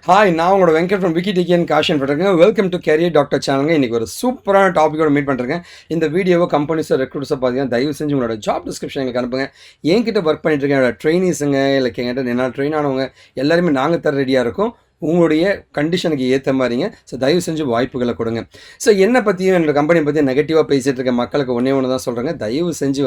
Hi, நான் உங்களோட Venkat from InfoTech and KaaShiv பண்ணுறேங்க. வெல்கம் டு கேரியர் டாக்டர் சேனலுங்க. இன்றைக்கி ஒரு சூப்பரான டாப்பிக்கோட மீட் பண்ணுறேங்க. இந்த வீடியோவை கம்பெனிஸை ரெக்ரூட்ஸை பார்த்தீங்கன்னா தயவு செஞ்சு உங்களோட ஜாப் டிஸ்கிரிப்ஷன் எங்களுக்கு அனுப்புங்க. என்கிட்ட ஒர்க் பண்ணிட்டு இருக்கேன் என்னோட ட்ரெயினிஸுங்க, இல்லை என்கிட்ட என்ன ட்ரெயின் ஆனவங்க எல்லாருமே நாங்கள் தர ரெடியாக இருக்கோம் உங்களுடைய கண்டிஷனுக்கு ஏற்ற மாதிரிங்க. ஸோ தயவு செஞ்சு வாய்ப்புகளை கொடுங்க. ஸோ என்னை பற்றியும் என்னோட கம்பெனி பற்றியும் நெகட்டிவாக பேசிகிட்டு இருக்க மக்களுக்கு ஒன்று தான் சொல்கிறேங்க. தயவு செஞ்சு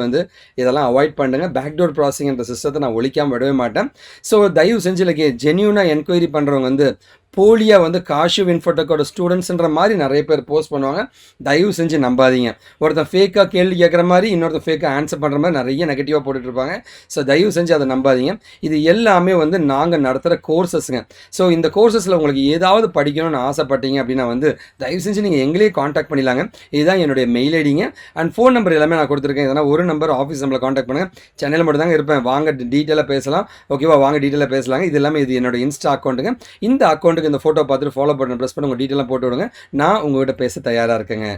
இதெல்லாம் அவாய்ட் பண்ணுங்க. பேக்டோர் ப்ராசஸிங்ன்ற சிஸ்டத்தை நான் ஒழிக்காமல் விடவே மாட்டேன். ஸோ தயவு செஞ்சு ஜென்யூனாக என்கொயரி பண்ணுறவங்க போலியாக KaaShiv InfoTechோட ஸ்டூடெண்ட்ஸ்ன்ற மாதிரி நிறைய பேர் போஸ்ட் பண்ணுவாங்க. தயவு செஞ்சு நம்பாதீங்க. ஒருத்தன் ஃபேக்காக கேள்வி கேட்குற மாதிரி இன்னொருத்தர் ஃபேக்காக ஆன்சர் பண்ணுற மாதிரி நிறைய நெகட்டிவாக போட்டுட்ருப்பாங்க. ஸோ தயவு செஞ்சு அதை நம்பாதீங்க. இது எல்லாமே நாங்கள் நடத்துகிற கோர்சஸ்ங்க. ஸோ இந்த கோர்சஸில் உங்களுக்கு ஏதாவது படிக்கணும்னு ஆசைப்பட்டீங்க அப்படின்னா தயவு செஞ்சு நீங்கள் எங்களையே காண்டாக்ட் பண்ணிடலாங்க. இதுதான் என்னுடைய மெயில் ஐடிங்க அண்ட் ஃபோன் நம்பர் எல்லாமே நான் கொடுத்துருக்கேன். இதனால் ஒரு நம்பர் ஆஃபீஸ் நம்பரில் காண்டாக்ட் பண்ணுங்கள். சென்னையில் மட்டும் தாங்க இருப்பேன். வாங்க டீட்டெயிலாக பேசலாம். ஓகேவா? வாங்க டீட்டெயிலாக பேசலாங்க. இது எல்லாமே இது என்னோட இன்ஸ்டா அக்கௌண்ட்டுங்க. இந்த அக்கௌண்ட்டுக்கு இந்த ஃபோட்டோ பார்த்துட்டு ஃபாலோ பண்ண ப்ரெஸ் பண்ணி உங்கள் டீட்டெயிலாக போட்டு விடுங்க. நான் உங்கள்கிட்ட பேச தயாராக இருக்கேங்க.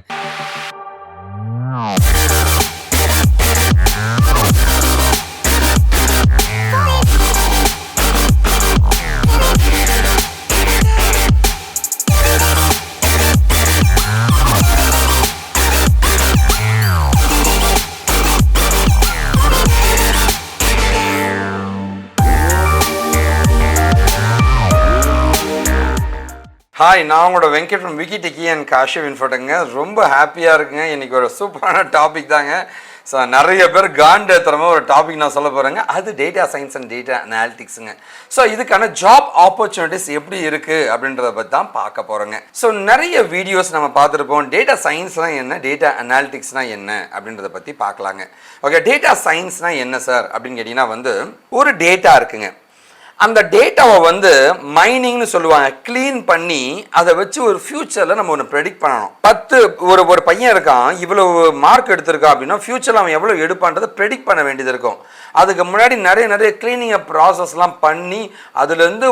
ஹாய், நான் உங்களோட Venkat from InfoTech and KaaShiv InfoTechங்க. ரொம்ப ஹாப்பியாக இருக்குங்க. இன்றைக்கி ஒரு சூப்பரான டாபிக் தாங்க. ஸோ நிறைய பேர் காண்டு ஏற்றுறமா ஒரு டாபிக் நான் சொல்ல போகிறேங்க. அது டேட்டா சயின்ஸ் அண்ட் டேட்டா அனாலிட்டிக்ஸுங்க. ஸோ இதுக்கான ஜாப் ஆப்பர்ச்சுனிட்டிஸ் எப்படி இருக்குது அப்படின்றத பற்றி தான் பார்க்க போகிறோங்க. ஸோ நிறைய வீடியோஸ் நம்ம பார்த்துருப்போம். டேட்டா சயின்ஸ்னால் என்ன, டேட்டா அனாலிட்டிக்ஸ்னால் என்ன அப்படின்றத பற்றி பார்க்கலாங்க. ஓகே, டேட்டா சயின்ஸ்னால் என்ன சார் அப்படின்னு கேட்டிங்கன்னா ஒரு டேட்டா இருக்குங்க. அந்த டேட்டாவை மைனிங்னு சொல்லுவாங்க. க்ளீன் பண்ணி அதை வச்சு ஒரு ஃபியூச்சரில் நம்ம ஒன்று ப்ரெடிக்ட் பண்ணணும். ஒரு பையன் இருக்கான், இவ்வளோ மார்க் எடுத்திருக்கான் அப்படின்னா ஃபியூச்சரில் அவன் எவ்வளோ எடுப்பான்றதை ப்ரெடிக்ட் பண்ண வேண்டியது இருக்கும். அதுக்கு முன்னாடி நிறைய க்ளீனிங் ப்ராசஸ்லாம் பண்ணி அதுலேருந்து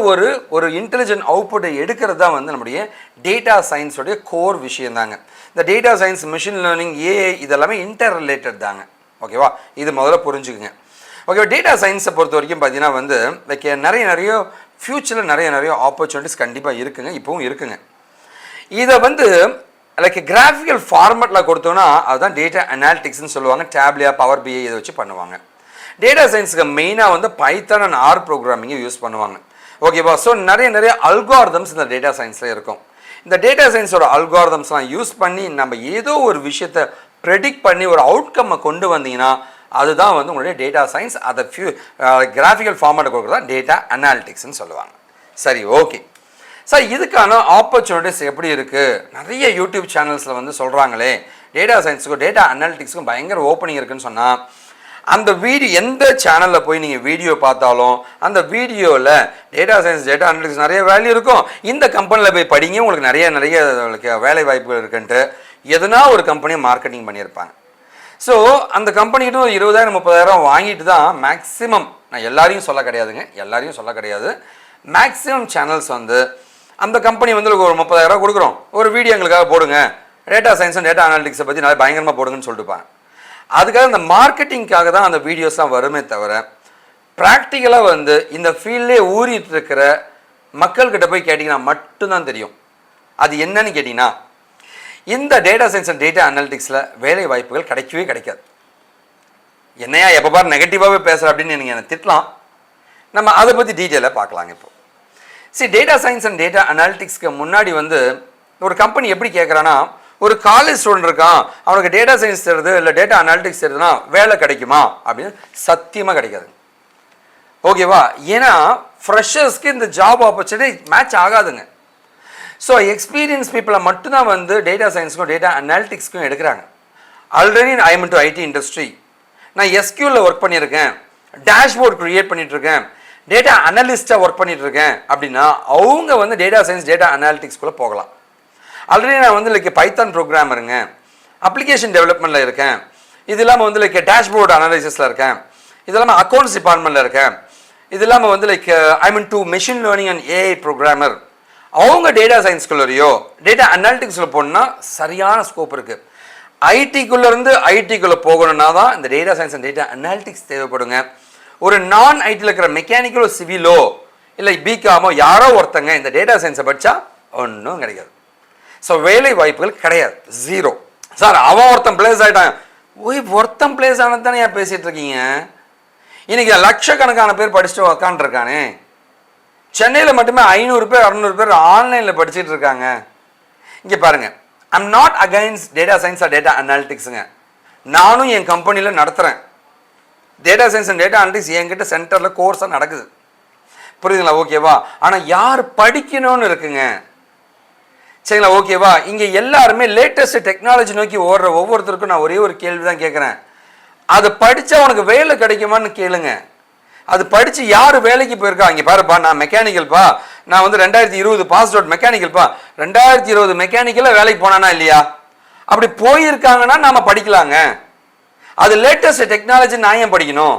ஒரு இன்டெலிஜென்ட் அவுட்புட்டை எடுக்கிறது தான் நம்முடைய டேட்டா சயின்ஸோடைய கோர் விஷயம் தாங்க. இந்த data science, machine learning, AI இதெல்லாமே இன்டர் ரிலேட்டட் தாங்க. ஓகேவா? இது முதல்ல புரிஞ்சுக்குங்க. ஓகே, டேட்டா சயின்ஸை பொறுத்த வரைக்கும் பார்த்தீங்கன்னா நிறைய ஃப்யூச்சரில் நிறைய ஆப்பர்ச்சுனிட்டிஸ் கண்டிப்பாக இருக்குங்க, இப்போவும் இருக்குங்க. இதை கிராஃபிக்கல் ஃபார்மேட்டில் கொடுத்தோன்னா அதுதான் டேட்டா அனாலிட்டிக்ஸ்னு சொல்லுவாங்க. டேப்லியா, பவர் பிஐ இதை வச்சு பண்ணுவாங்க. டேட்டா சயின்ஸுக்கு மெயினாக பைத்தான் அண்ட் ஆர் ப்ரோக்ராமிங்கை யூஸ் பண்ணுவாங்க. ஓகேவா? ஸோ நிறைய அல்காரிதம்ஸ் இந்த டேட்டா சயின்ஸில் இருக்கும். இந்த டேட்டா சயின்ஸோட அல்காரிதம்ஸ்லாம் யூஸ் பண்ணி நம்ம ஏதோ ஒரு விஷயத்தை ப்ரெடிக்ட் பண்ணி ஒரு அவுட்கம்மை கொண்டு வந்தீங்கன்னா அதுதான் உங்களுடைய டேட்டா சயின்ஸ். அதை கிராஃபிக்கல் ஃபார்மேட்டை கொடுக்குறதா டேட்டா அனாலிட்டிக்ஸ்ன்னு சொல்லுவாங்க. சரி, ஓகே சார், இதுக்கான ஆப்பர்ச்சுனிட்டிஸ் எப்படி இருக்குது? நிறைய யூடியூப் சேனல்ஸில் சொல்கிறாங்களே டேட்டா சயின்ஸுக்கும் டேட்டா அனாலிட்டிக்ஸுக்கும் பயங்கர ஓப்பனிங் இருக்குன்னு சொன்னால் அந்த வீடியோ எந்த சேனலில் போய் நீங்கள் வீடியோ பார்த்தாலும் அந்த வீடியோவில் டேட்டா சயின்ஸ், டேட்டா அனாலிட்டிக்ஸ் நிறைய வேல்யூ இருக்கும். இந்த கம்பெனியில் போய் படிங்க, உங்களுக்கு நிறைய வேலை வாய்ப்புகள் இருக்குன்ட்டு எதனா ஒரு கம்பெனியை மார்க்கெட்டிங் பண்ணியிருப்பாங்க. ஸோ அந்த கம்பெனிகிட்ட 20,000-30,000 வாங்கிட்டு தான் மேக்ஸிமம், நான் எல்லாரையும் சொல்ல கிடையாது, மேக்ஸிமம் சேனல்ஸ் அந்த கம்பெனி ஒரு 30,000 கொடுக்குறோம், ஒரு வீடியோ எங்களுக்காக போடுங்க, டேட்டா சயின்ஸ் அண்ட் டேட்டா அனாலிட்டிக்ஸை பற்றி நிறைய பயங்கரமாக போடுங்கன்னு சொல்லிட்டுப்பாங்க. அதுக்காக அந்த மார்க்கெட்டிங்காக தான் அந்த வீடியோஸ்லாம் வருமே தவிர ப்ராக்டிக்கலாக இந்த ஃபீல்ட்லேயே ஊறிட்டு இருக்கிற மக்கள்கிட்ட போய் கேட்டிங்கன்னா மட்டும்தான் தெரியும். அது என்னன்னு கேட்டிங்கன்னா, இந்த டேட்டா சயின்ஸ் அண்ட் டேட்டா அனாலிட்டிக்ஸில் வேலை வாய்ப்புகள் கிடைக்காது. என்னையா எப்போ பார் நெகட்டிவாகவே பேசுகிற அப்படின்னு நீங்கள் என்னை திட்டலாம். நம்ம அதை பற்றி டீட்டெயிலாக பார்க்கலாங்க. இப்போ டேட்டா சயின்ஸ் அண்ட் டேட்டா அனாலிட்டிக்ஸ்க்கு முன்னாடி ஒரு கம்பெனி எப்படி கேட்குறான்னா, ஒரு காலேஜ் ஸ்டூடெண்ட் இருக்கான், அவனுக்கு டேட்டா சயின்ஸ் தெரியுது இல்லை டேட்டா அனாலிட்டிக்ஸ் தெரியுதுன்னா வேலை கிடைக்குமா அப்படின்னு சத்தியமாக கிடைக்காது. ஓகேவா? ஏன்னா ஃப்ரெஷர்ஸ்க்கு இந்த ஜாப் ஆப்பர்ச்சுனிட்டி மேட்ச் ஆகாதுங்க. ஸோ எக்ஸ்பீரியன்ஸ் பீப்புளை மட்டும்தான் டேட்டா சயின்ஸுக்கும் டேட்டா அனாலிட்டிக்ஸ்க்கும் எடுக்கிறாங்க. Already I am to IT industry, நான் எஸ்கியூவில் ஒர்க் பண்ணியிருக்கேன், டேஷ்போர்ட் க்ரியேட் பண்ணிகிட்ருக்கேன், டேட்டா அனலிஸ்ட்டாக ஒர்க் பண்ணிகிட்ருக்கேன் அப்படின்னா அவங்க டேட்டா சயின்ஸ் டேட்டா அனாலிட்டிக்ஸ்குள்ளே போகலாம். ஆல்ரெடி நான் பைத்தான் ப்ரோக்ராமருங்க, அப்ளிகேஷன் டெவலப்மெண்ட்டில் இருக்கேன், இது இல்லாமல் டேஷ்போர்ட் அனாலிசிஸில் இருக்கேன், இது இல்லாமல் அக்கௌண்ட்ஸ் டிபார்ட்மெண்ட்டில் இருக்கேன், இது இல்லாமல் I mean to machine learning and AI programmer. அவங்க டேட்டா சயின்ஸ்குள்ளேயோ டேட்டா அனாலிட்டிக்ஸில் போகணுன்னா சரியான ஸ்கோப் இருக்குது. ஐடிக்குள்ளேருந்து ஐடிக்குள்ளே போகணுன்னா தான் இந்த data science and data analytics தேவைப்படுங்க. ஒரு நான் ஐடியில் இருக்கிற மெக்கானிக்கலோ சிவிலோ இல்லை பிகாமோ யாரோ ஒருத்தங்க இந்த டேட்டா சயின்ஸை படித்தா ஒன்றும் கிடைக்காது. ஸோ வேலை வாய்ப்புகள் கிடையாது, ஜீரோ. சார் அவன் ஒருத்தன் பிளேஸ் ஆகிட்டான், ஒருத்தன் பிளேஸ் ஆனது தானே ஏன் பேசிகிட்டு இருக்கீங்க? இன்றைக்கி லட்சக்கணக்கான பேர் படிச்சுட்டு உக்காண்டிருக்கானே. சென்னையில் மட்டுமே 500 பேர் 600 பேர் ஆன்லைனில் படிச்சுட்டு இருக்காங்க. இங்கே பாருங்கள், I'm not against data science or data அனாலிட்டிக்ஸுங்க. நானும் என் கம்பெனியில் நடத்துகிறேன் data science and data analytics. என்கிட்ட சென்டரில் கோர்ஸாக நடக்குது, புரியுதுங்களா? ஓகேவா? ஆனால் யார் படிக்கணும்னு இருக்குங்க, சரிங்களா? ஓகேவா? இங்கே எல்லாருமே லேட்டஸ்ட் டெக்னாலஜி நோக்கி ஓடுற ஒவ்வொருத்தருக்கும் நான் ஒரே ஒரு கேள்வி தான் கேட்குறேன். அது படித்தா உனக்கு வேலை கிடைக்குமான்னு கேளுங்க. அது படித்து யார் வேலைக்கு போயிருக்கா? இங்கே பாருப்பா, நான் மெக்கானிக்கல்ப்பா, நான் 2020 பாஸ் அவுட் மெக்கானிக்கல்ப்பா. 2020 மெக்கானிக்கலில் வேலைக்கு போனானா இல்லையா? அப்படி போயிருக்காங்கன்னா நாம் படிக்கலாங்க. அது லேட்டஸ்ட் டெக்னாலஜி நான் ஏன் படிக்கணும்?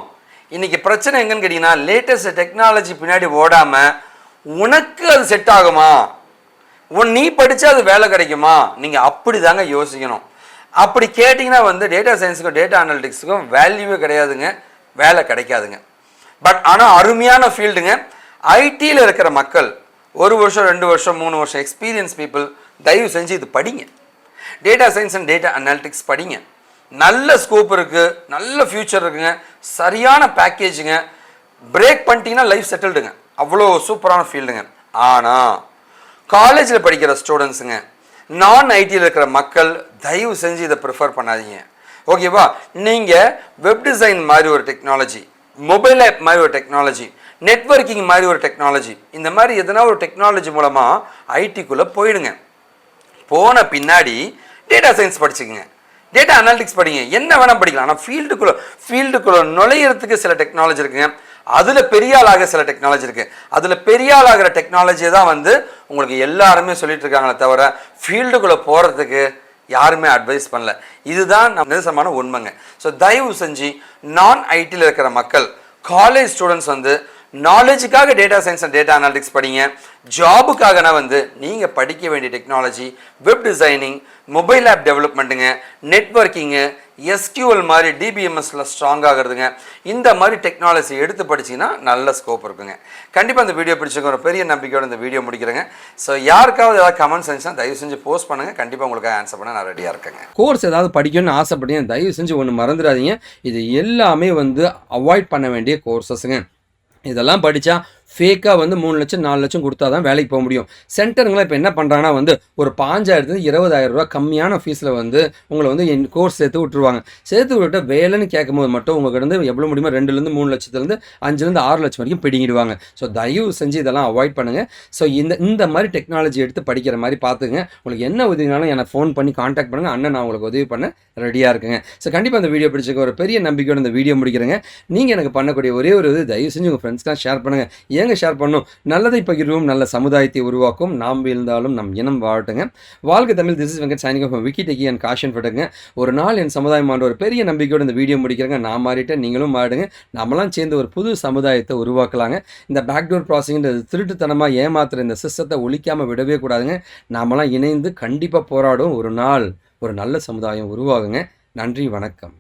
இன்றைக்கி பிரச்சனை எங்கன்னு கேட்டிங்கன்னா, லேட்டஸ்ட் டெக்னாலஜி பின்னாடி ஓடாமல் உனக்கு அது செட் ஆகுமா, நீ படித்தா அது வேலை கிடைக்குமா, நீங்கள் அப்படி தாங்க யோசிக்கணும். அப்படி கேட்டிங்கன்னா டேட்டா சயின்ஸுக்கும் டேட்டா அனாலிட்டிக்ஸுக்கும் வேல்யூவே கிடையாதுங்க, வேலை கிடைக்காதுங்க. பட் ஆனால் அருமையான ஃபீல்டுங்க. ஐடியில் இருக்கிற மக்கள் 1 வருஷம் 2 வருஷம் 3 வருஷம் எக்ஸ்பீரியன்ஸ் பீப்புள் தயவு செஞ்சு இது படிங்க. Data science and data analytics படிங்க. நல்ல ஸ்கோப் இருக்குது, நல்ல ஃப்யூச்சர் இருக்குங்க, சரியான பேக்கேஜுங்க. பிரேக் பண்ணிட்டீங்கன்னா லைஃப் செட்டில்டுங்க, அவ்வளோ சூப்பரான ஃபீல்டுங்க. ஆனால் காலேஜில் படிக்கிற ஸ்டூடெண்ட்ஸுங்க, நான் ஐடியில் இருக்கிற மக்கள் தயவு செஞ்சு இதை ப்ரிஃபர் பண்ணாதீங்க. ஓகேவா? நீங்கள் வெப் டிசைன் மாதிரி ஒரு டெக்னாலஜி, மொபைல் ஆப் மாதிரி ஒரு டெக்னாலஜி, நெட்வொர்க்கிங் மாதிரி ஒரு டெக்னாலஜி, இந்த மாதிரி எதனா ஒரு டெக்னாலஜி மூலமாக ஐடிக்குள்ளே போயிடுங்க. போன பின்னாடி டேட்டா சயின்ஸ் படிச்சுக்கங்க, டேட்டா அனாலிட்டிக்ஸ் படிங்க, என்ன வேணால் படிக்கலாம். ஆனால் ஃபீல்டுக்குள்ளே நுழையிறதுக்கு சில டெக்னாலஜி இருக்குங்க. அதில் பெரிய ஆளாக சில டெக்னாலஜி இருக்குது. அதில் பெரிய ஆளாகிற டெக்னாலஜியை தான் உங்களுக்கு எல்லாருமே சொல்லிட்டு இருக்காங்களே தவிர ஃபீல்டுக்குள்ளே போகிறதுக்கு யாருமே அட்வைஸ் பண்ணல. இதுதான் நம்ம நிதர்சனமான உண்மைங்க. ஸோ தயவு செஞ்சு நான் ஐடியில் இருக்கிற மக்கள், காலேஜ் ஸ்டூடெண்ட்ஸ் நாலேஜுக்காக data science and data analytics படிங்க. ஜாபுக்காகனா நீங்கள் படிக்க வேண்டிய technology web designing, mobile app டெவலப்மெண்ட்டுங்க, நெட்வொர்க்கிங்கு, எஸ்கியூஎல் மாதிரி டிபிஎம்எஸ்ல ஸ்ட்ராங் ஆகிறதுங்க. இந்த மாதிரி டெக்னாலஜி எடுத்து படிச்சிங்கன்னா நல்ல ஸ்கோப் இருக்குங்க. கண்டிப்பாக இந்த வீடியோ பிடிச்சிருக்க ஒரு பெரிய நம்பிக்கையோட இந்த வீடியோ முடிக்கிறேங்க. ஸோ யாருக்காவது ஏதாவது கமெண்ட் செஞ்சுன்னா தயவு செஞ்சு போஸ்ட் பண்ணுங்கள், கண்டிப்பாக உங்களுக்கு ஆன்சர் பண்ண நான் ரெடியாக இருக்கேங்க. கோர்ஸ் ஏதாவது படிக்கணும்னு ஆசைப்பட்டீங்க, தயவு செஞ்சு ஒன்று மறந்துடாதீங்க, இது எல்லாமே அவாய்ட் பண்ண வேண்டிய கோர்சஸுங்க. இதெல்லாம் படித்தா ஃபேக்காக 3 லட்சம் 4 லட்சம் கொடுத்தா தான் வேலைக்கு போக முடியும். சென்டருங்களாம் இப்போ என்ன பண்ணுறாங்கன்னா ஒரு 5,000 20,000 ரூபா கம்மியான ஃபீஸில் உங்களை என் கோர்ஸ் சேர்த்து விட்டுருவாங்க. சேர்த்து விட்டு வேலைன்னு கேட்கும்போது மட்டும் உங்கள்கிட்ட எவ்வளோ முடியுமோ 2லேருந்து 3 லட்சத்துலேருந்து 5லேருந்து 6 லட்சம் வரைக்கும் பிடிங்கிடுவாங்க. ஸோ தயவு செஞ்சு இதெல்லாம் அவாய்ட் பண்ணுங்கள். ஸோ இந்த மாதிரி டெக்னாலஜி எடுத்து படிக்கிற மாதிரி பார்த்துங்க. உங்களுக்கு என்ன உதவினாலும் எனக்கு ஃபோன் பண்ணி கான்டாக்ட் பண்ணுங்கள், அண்ணன் நான் உங்களுக்கு உதவி பண்ண ரெடியாக இருக்குங்க. ஸோ கண்டிப்பாக இந்த வீடியோ பிடிச்சிருக்க ஒரு பெரிய நம்பிக்கையோட இந்த வீடியோ முடிக்கிறேங்க. நீங்கள் எனக்கு பண்ணக்கூடிய ஒரே ஒரு தயவு செஞ்சு உங்கள் ஃப்ரெண்ட்ஸ்லாம் ஷேர் பண்ணுங்கள். ஏங்க ஷேர் பண்ணணும்? நல்லதை பகிர்வோம், நல்ல சமுதாயத்தை உருவாக்கும், நாம் வீழ்ந்தாலும் நம் இனம் வாழட்டுங்க. வாழ்க Tamil. This is Venkat signing off WikiTechy and காஷன் ஃபட்டுங்க. ஒரு நாள் என் சமுதாயம் ஆண்ட ஒரு பெரிய நம்பிக்கையோட இந்த வீடியோ முடிக்கிறேங்க. நான் மாறிட்டேன், நீங்களும் மாறுங்க. நம்மளாம் சேர்ந்து ஒரு புது சமுதாயத்தை உருவாக்கலாங்க. இந்த பேக்டோர் ப்ராசஸிங் திருட்டுத்தனமாக ஏமாத்துற இந்த சிஸ்டத்தை ஒழிக்காமல் விடவே கூடாதுங்க. நாமெல்லாம் இணைந்து கண்டிப்பாக போராடும். ஒரு நாள் ஒரு நல்ல சமுதாயம் உருவாகுங்க. நன்றி, வணக்கம்.